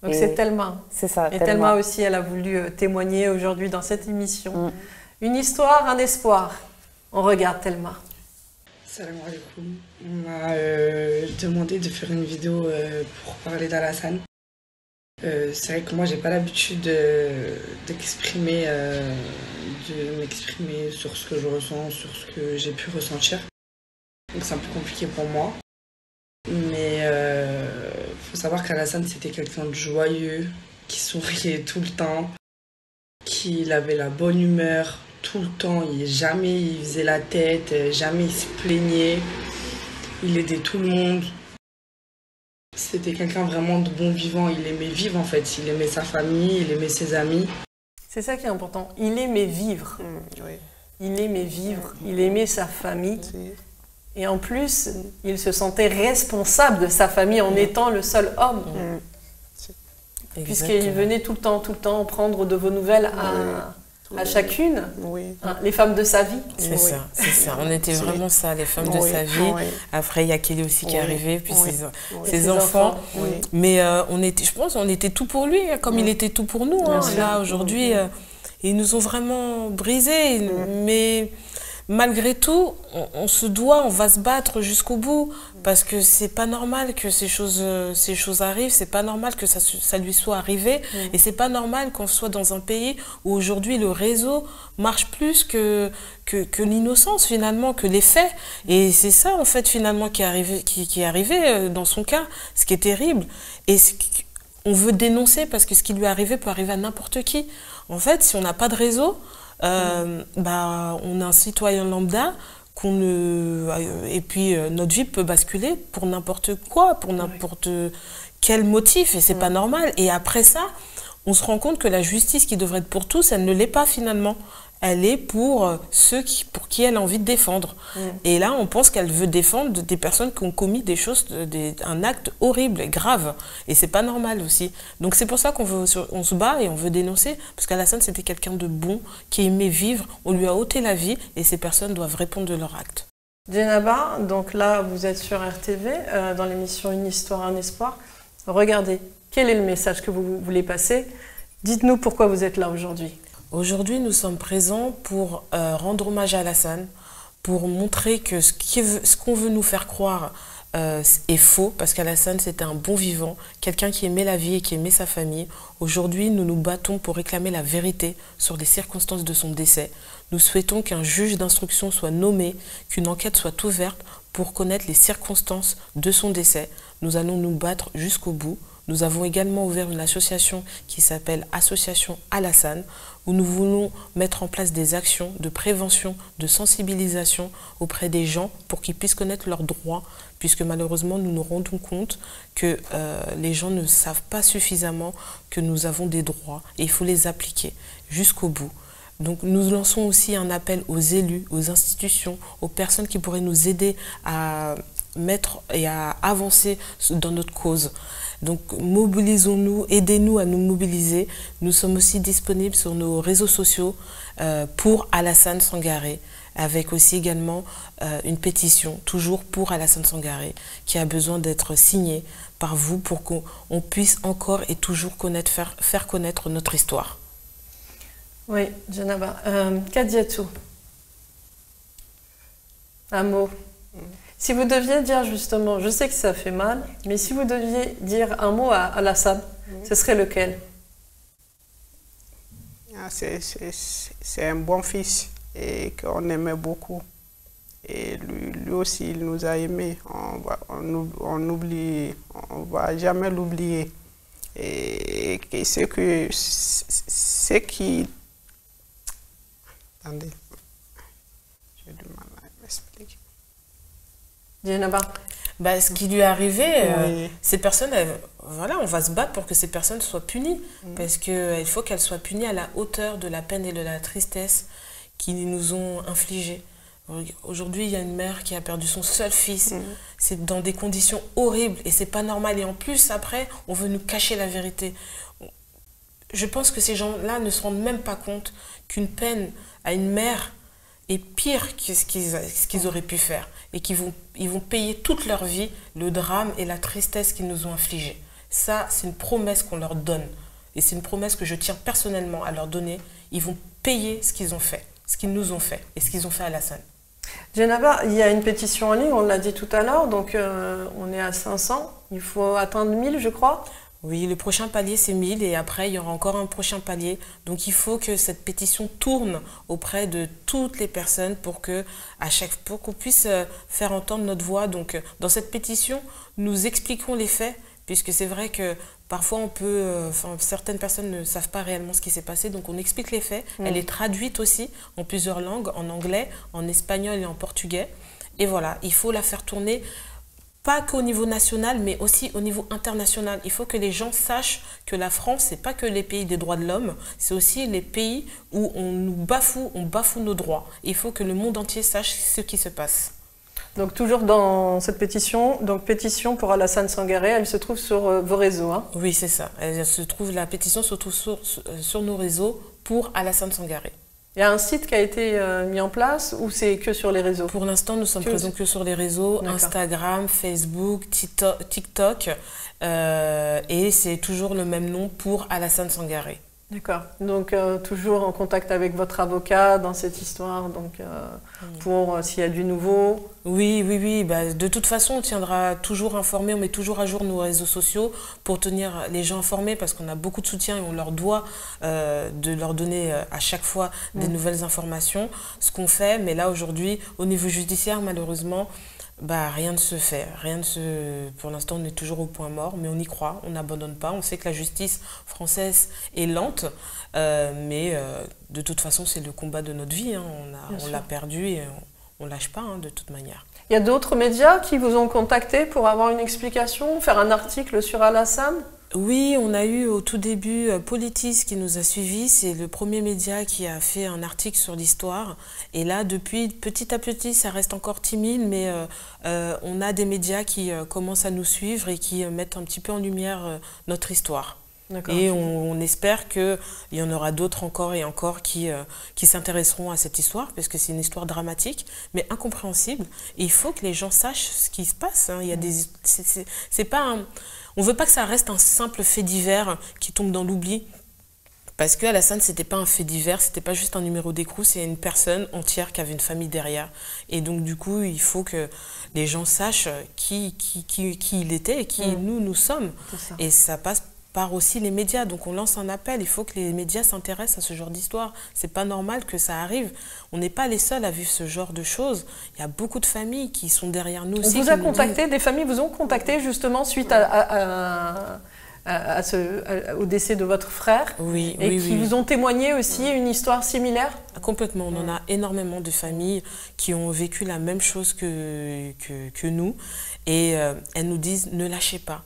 Donc, c'est Thelma. C'est ça, Et Thelma aussi, elle a voulu témoigner aujourd'hui dans cette émission. Une histoire, un espoir. On regarde Thelma. Salam alaikum. On m'a demandé de faire une vidéo pour parler d'Alassane. C'est vrai que moi, j'ai pas l'habitude de m'exprimer sur ce que je ressens, sur ce que j'ai pu ressentir. Donc c'est un peu compliqué pour moi. Mais faut savoir qu'Alassane, c'était quelqu'un de joyeux, qui souriait tout le temps, qui avait la bonne humeur tout le temps. Jamais il faisait la tête, jamais il se plaignait. Il aidait tout le monde. C'était quelqu'un vraiment de bon vivant. Il aimait vivre, en fait. Il aimait sa famille, il aimait ses amis. C'est ça qui est important. Il aimait vivre. Il aimait vivre. Il aimait sa famille. Et en plus, il se sentait responsable de sa famille en étant le seul homme. Puisqu'il venait tout le temps prendre de vos nouvelles à chacune, les femmes de sa vie. C'est ça, c'est ça. On était vraiment ça, les femmes de sa vie. Après, il y a Kelly aussi qui est arrivée, puis ses enfants. Mais je pense qu'on était tout pour lui, comme il était tout pour nous. Là, aujourd'hui, ils nous ont vraiment brisés. Mais malgré tout, on se doit, on va se battre jusqu'au bout. Parce que c'est pas normal que ces choses arrivent, c'est pas normal que ça lui soit arrivé. Et c'est pas normal qu'on soit dans un pays où aujourd'hui le réseau marche plus que l'innocence finalement, que les faits. Et c'est ça en fait finalement qui est arrivé dans son cas, ce qui est terrible. Et on veut dénoncer parce que ce qui lui est arrivé peut arriver à n'importe qui. En fait, si on n'a pas de réseau, on est un citoyen lambda et puis notre vie peut basculer pour n'importe quoi, pour n'importe quel motif, et c'est pas normal. Et après ça, on se rend compte que la justice qui devrait être pour tous, elle ne l'est pas finalement. Elle est pour ceux pour qui elle a envie de défendre. Et là, on pense qu'elle veut défendre des personnes qui ont commis des choses, un acte horrible, grave. Et c'est pas normal aussi. Donc c'est pour ça qu'on se bat et on veut dénoncer. Parce qu'Alassane, c'était quelqu'un de bon, qui aimait vivre. On lui a ôté la vie et ces personnes doivent répondre de leur acte. Djenaba, donc là, vous êtes sur RTV, dans l'émission Une histoire, un espoir. Regardez, quel est le message que vous voulez passer? Dites-nous pourquoi vous êtes là aujourd'hui. Aujourd'hui, nous sommes présents pour rendre hommage à Alassane, pour montrer que ce qu'on veut nous faire croire est faux, parce qu'Alassane, c'était un bon vivant, quelqu'un qui aimait la vie et qui aimait sa famille. Aujourd'hui, nous nous battons pour réclamer la vérité sur les circonstances de son décès. Nous souhaitons qu'un juge d'instruction soit nommé, qu'une enquête soit ouverte pour connaître les circonstances de son décès. Nous allons nous battre jusqu'au bout. Nous avons également ouvert une association qui s'appelle Association Alassane, où nous voulons mettre en place des actions de prévention, de sensibilisation auprès des gens pour qu'ils puissent connaître leurs droits, puisque malheureusement nous nous rendons compte que les gens ne savent pas suffisamment que nous avons des droits et il faut les appliquer jusqu'au bout. Donc nous lançons aussi un appel aux élus, aux institutions, aux personnes qui pourraient nous aider à mettre et à avancer dans notre cause. Donc mobilisons-nous, aidez-nous à nous mobiliser. Nous sommes aussi disponibles sur nos réseaux sociaux pour Alassane Sangaré, avec aussi également une pétition, toujours pour Alassane Sangaré, qui a besoin d'être signée par vous pour qu'on puisse encore et toujours faire connaître notre histoire. Oui, Djenaba. Kadiatou, un mot. Si vous deviez dire justement, je sais que ça fait mal, mais si vous deviez dire un mot à Alassane, ce serait lequel? C'est un bon fils et qu'on aimait beaucoup. Et lui aussi, il nous a aimés. On va jamais l'oublier. Et ce qui... Attendez, j'ai du mal à m'expliquer. Ce qui lui est arrivé, ces personnes, voilà, on va se battre pour que ces personnes soient punies. Parce qu'il faut qu'elles soient punies à la hauteur de la peine et de la tristesse qu'ils nous ont infligées. Aujourd'hui, il y a une mère qui a perdu son seul fils. C'est dans des conditions horribles et c'est pas normal. Et en plus, après, on veut nous cacher la vérité. Je pense que ces gens-là ne se rendent même pas compte qu'une peine à une mère est pire que ce qu'ils auraient pu faire. Et qu'ils vont payer toute leur vie le drame et la tristesse qu'ils nous ont infligés. Ça, c'est une promesse qu'on leur donne. Et c'est une promesse que je tiens personnellement à leur donner. Ils vont payer ce qu'ils ont fait, ce qu'ils nous ont fait et ce qu'ils ont fait à Alassane. Djenaba, il y a une pétition en ligne, on l'a dit tout à l'heure, donc on est à 500. Il faut atteindre 1000, je crois. Oui, le prochain palier, c'est 1000 et après, il y aura encore un prochain palier. Donc, il faut que cette pétition tourne auprès de toutes les personnes pour qu'on puisse faire entendre notre voix. Donc, dans cette pétition, nous expliquons les faits, puisque c'est vrai que parfois, certaines personnes ne savent pas réellement ce qui s'est passé. Donc, on explique les faits. Elle est traduite aussi en plusieurs langues, en anglais, en espagnol et en portugais. Et voilà, il faut la faire tourner pas qu'au niveau national, mais aussi au niveau international. Il faut que les gens sachent que la France, c'est pas que les pays des droits de l'homme, c'est aussi les pays où on bafoue nos droits. Il faut que le monde entier sache ce qui se passe. Donc toujours dans cette pétition, donc pétition pour Alassane Sangaré, elle se trouve sur vos réseaux, hein? Oui, c'est ça. La pétition se trouve sur nos réseaux pour Alassane Sangaré. Il y a un site qui a été mis en place ou c'est que sur les réseaux? Pour l'instant, nous sommes présents que sur les réseaux, Instagram, Facebook, TikTok. Et c'est toujours le même nom pour Alassane Sangaré. D'accord. Donc toujours en contact avec votre avocat dans cette histoire, donc pour s'il y a du nouveau. Oui. De toute façon, on tiendra toujours informé, on met toujours à jour nos réseaux sociaux pour tenir les gens informés parce qu'on a beaucoup de soutien et on leur doit de leur donner à chaque fois des nouvelles informations, ce qu'on fait. Mais là, aujourd'hui, au niveau judiciaire, malheureusement, rien ne se fait. Pour l'instant, on est toujours au point mort, mais on y croit, on n'abandonne pas. On sait que la justice française est lente, mais de toute façon, c'est le combat de notre vie. Hein. On l'a perdu et on lâche pas de toute manière. Il y a d'autres médias qui vous ont contacté pour avoir une explication, faire un article sur Alassane? Oui, on a eu au tout début Politis qui nous a suivis. C'est le premier média qui a fait un article sur l'histoire. Et là, depuis, petit à petit, ça reste encore timide, mais on a des médias qui commencent à nous suivre et qui mettent un petit peu en lumière notre histoire. Et on espère qu'il y en aura d'autres encore et encore qui s'intéresseront à cette histoire, parce que c'est une histoire dramatique, mais incompréhensible. Et il faut que les gens sachent ce qui se passe. Il y a c'est pas on ne veut pas que ça reste un simple fait divers qui tombe dans l'oubli. Parce que Alassane, ce n'était pas un fait divers, ce n'était pas juste un numéro d'écrou, c'est une personne entière qui avait une famille derrière. Et donc, du coup, il faut que les gens sachent qui il était et qui nous sommes. Et ça passe par aussi les médias. Donc on lance un appel, il faut que les médias s'intéressent à ce genre d'histoire. C'est pas normal que ça arrive. On n'est pas les seuls à vivre ce genre de choses. Il y a beaucoup de familles qui sont derrière nous aussi. On vous a contacté, des familles vous ont contacté justement suite au décès de votre frère, et qui vous ont témoigné aussi une histoire similaire? Complètement, on en a énormément de familles qui ont vécu la même chose que nous, et elles nous disent ne lâchez pas.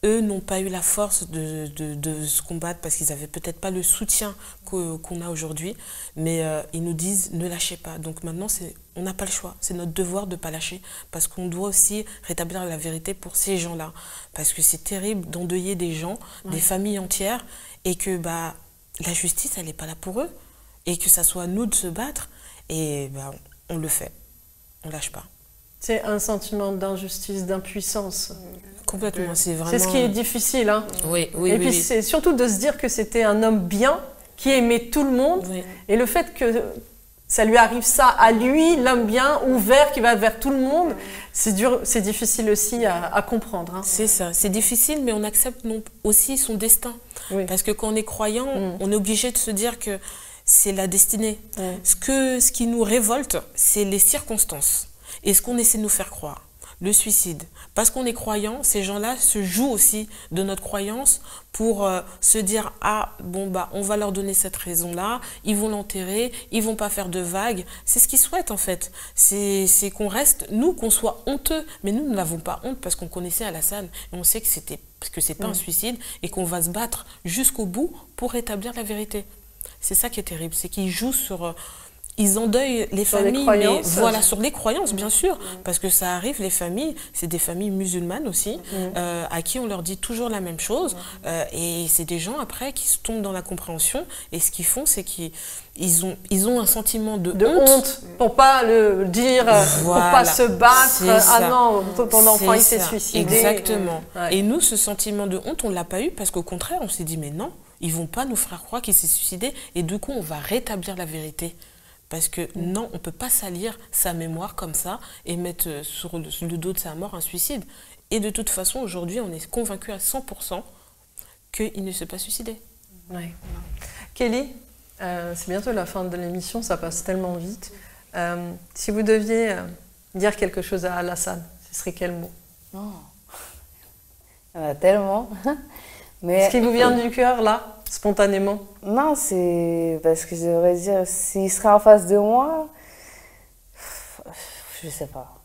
Eux n'ont pas eu la force de se combattre parce qu'ils n'avaient peut-être pas le soutien qu'on a aujourd'hui, mais ils nous disent ne lâchez pas. Donc maintenant, on n'a pas le choix, c'est notre devoir de ne pas lâcher, parce qu'on doit aussi rétablir la vérité pour ces gens-là. Parce que c'est terrible d'endeuiller des gens, des familles entières, et que la justice, elle n'est pas là pour eux, et que ça soit à nous de se battre, et on le fait, on ne lâche pas. C'est un sentiment d'injustice, d'impuissance. Complètement, c'est vraiment... C'est ce qui est difficile. Oui. Et puis c'est surtout de se dire que c'était un homme bien, qui aimait tout le monde. Et le fait que ça lui arrive ça à lui, l'homme bien, ouvert, qui va vers tout le monde, c'est dur, c'est difficile aussi à comprendre. C'est ça, c'est difficile, mais on accepte aussi son destin. Parce que quand on est croyant, on est obligé de se dire que c'est la destinée. Ce qui nous révolte, c'est les circonstances. Et ce qu'on essaie de nous faire croire, le suicide. Parce qu'on est croyant, ces gens-là se jouent aussi de notre croyance pour se dire « Ah, bon, on va leur donner cette raison-là, ils vont l'enterrer, ils vont pas faire de vagues. » C'est ce qu'ils souhaitent, en fait. C'est qu'on reste, nous, qu'on soit honteux. Mais nous n'avons pas honte parce qu'on connaissait Alassane. Et on sait que c'est pas un suicide et qu'on va se battre jusqu'au bout pour rétablir la vérité. C'est ça qui est terrible, c'est qu'ils jouent sur... Ils endeuillent les familles, mais voilà, sur les croyances, bien sûr, parce que ça arrive, les familles, c'est des familles musulmanes aussi, à qui on leur dit toujours la même chose, et c'est des gens, après, qui se tombent dans la compréhension, et ce qu'ils font, c'est qu'ils ont un sentiment de honte. Pour pas le dire, pour pas se battre, ah non, ton enfant, il s'est suicidé. Exactement. Et nous, ce sentiment de honte, on ne l'a pas eu, parce qu'au contraire, on s'est dit, mais non, ils ne vont pas nous faire croire qu'il s'est suicidé, et du coup, on va rétablir la vérité. Parce que non, on ne peut pas salir sa mémoire comme ça et mettre sur le dos de sa mort un suicide. Et de toute façon, aujourd'hui, on est convaincu à 100% qu'il ne s'est pas suicidé. Kelly, c'est bientôt la fin de l'émission, ça passe tellement vite. Si vous deviez dire quelque chose à Alassane, ce serait quel mot? Il y en a tellement. Ce qui vous vient du cœur, là, spontanément? Non, c'est parce que je devrais dire, s'il serait en face de moi, je sais pas.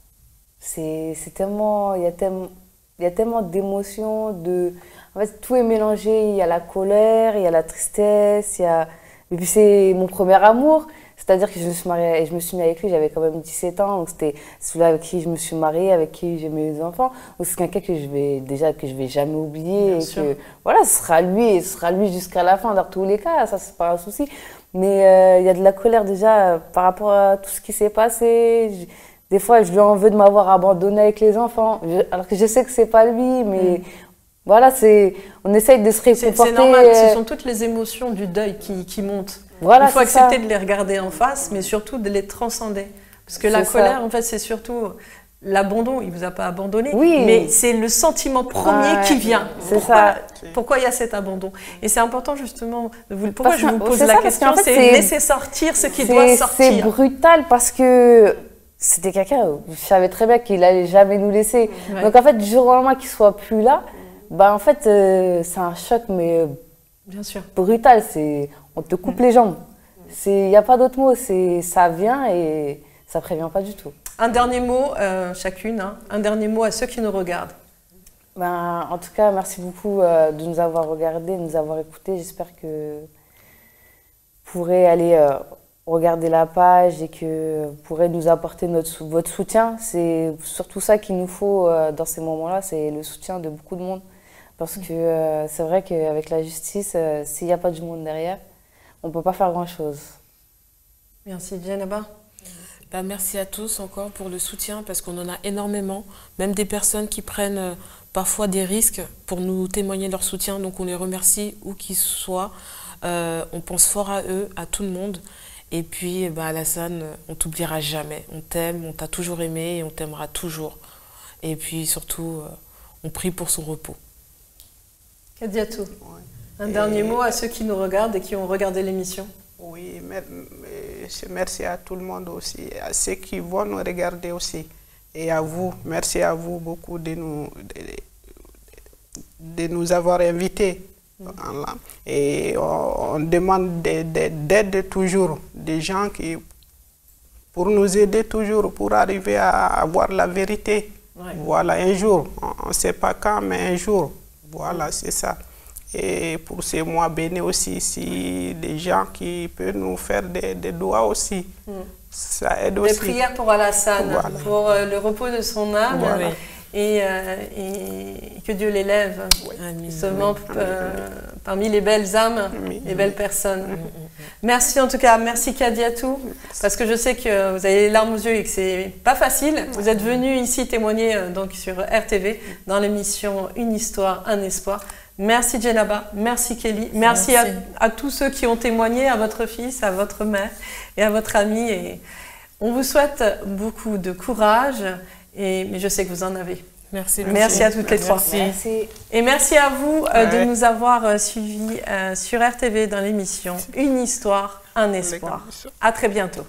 C'est tellement, il y a tellement d'émotions, en fait, tout est mélangé. Il y a la colère, il y a la tristesse, et puis c'est mon premier amour. C'est-à-dire que je me suis mariée, et je me suis mis avec lui, j'avais quand même 17 ans, donc c'était celui-là avec qui je me suis mariée, avec qui j'ai mes les enfants. Donc c'est quelqu'un que je vais jamais oublier. Et que, voilà, ce sera lui jusqu'à la fin, dans tous les cas, ça c'est pas un souci. Mais il y a de la colère déjà par rapport à tout ce qui s'est passé. Des fois, je lui en veux de m'avoir abandonnée avec les enfants, alors que je sais que c'est pas lui, mais... Voilà, on essaye de se réconforter. C'est normal, ce sont toutes les émotions du deuil qui montent. Voilà, il faut accepter de les regarder en face, mais surtout de les transcender. Parce que la colère, en fait, c'est surtout l'abandon. Il ne vous a pas abandonné, mais c'est le sentiment premier qui vient. Pourquoi il y a cet abandon? Et c'est important, justement, pourquoi je vous pose la question, c'est laisser sortir ce qui doit sortir. C'est brutal parce que c'était quelqu'un, je savais très bien qu'il n'allait jamais nous laisser. Donc, en fait, du jour au lendemain qu'il ne soit plus là, en fait, c'est un choc, mais bien sûr. Brutal. On te coupe les jambes. Il n'y a pas d'autre mot. Ça vient et ça prévient pas du tout. Un dernier mot, chacune, hein, un dernier mot à ceux qui nous regardent. Ben, en tout cas, merci beaucoup de nous avoir regardés, de nous avoir écoutés. J'espère que vous pourrez aller regarder la page et que vous pourrez nous apporter votre soutien. C'est surtout ça qu'il nous faut dans ces moments-là, c'est le soutien de beaucoup de monde. Parce que c'est vrai qu'avec la justice, s'il n'y a pas du monde derrière, on ne peut pas faire grand-chose. Merci, Djenaba. Ben, merci à tous encore pour le soutien parce qu'on en a énormément, même des personnes qui prennent parfois des risques pour nous témoigner leur soutien, donc on les remercie où qu'ils soient. On pense fort à eux, à tout le monde. Et puis ben, Alassane, on t'oubliera jamais. On t'aime, on t'a toujours aimé et on t'aimera toujours. Et puis surtout, on prie pour son repos. Kadiatou, un dernier mot à ceux qui nous regardent et qui ont regardé l'émission. Oui, merci à tout le monde aussi, à ceux qui vont nous regarder aussi. Et à vous, merci à vous beaucoup de nous avoir invités. Et on demande d'aide toujours, des gens qui, pour nous aider toujours, pour arriver à avoir la vérité. Ouais. Voilà, un jour, on ne sait pas quand, mais un jour, voilà, c'est ça. Et pour ces mois bénis aussi, si des gens qui peuvent nous faire des doigts aussi, ça aide aussi. Des prières pour Alassane, voilà. Pour le repos de son âme, voilà. Et que Dieu l'élève, justement parmi les belles âmes, les belles personnes. Merci en tout cas, merci Kadiatou, parce que je sais que vous avez les larmes aux yeux et que c'est pas facile. Vous êtes venu ici témoigner donc sur RTV dans l'émission Une histoire, un espoir. Merci Djenaba, merci Kelly, merci. À tous ceux qui ont témoigné, à votre fils, à votre mère et à votre ami. Et on vous souhaite beaucoup de courage, mais je sais que vous en avez. Merci. Merci à toutes les trois. Merci. Et merci à vous de nous avoir suivis sur RTV dans l'émission Une histoire, un espoir. À très bientôt.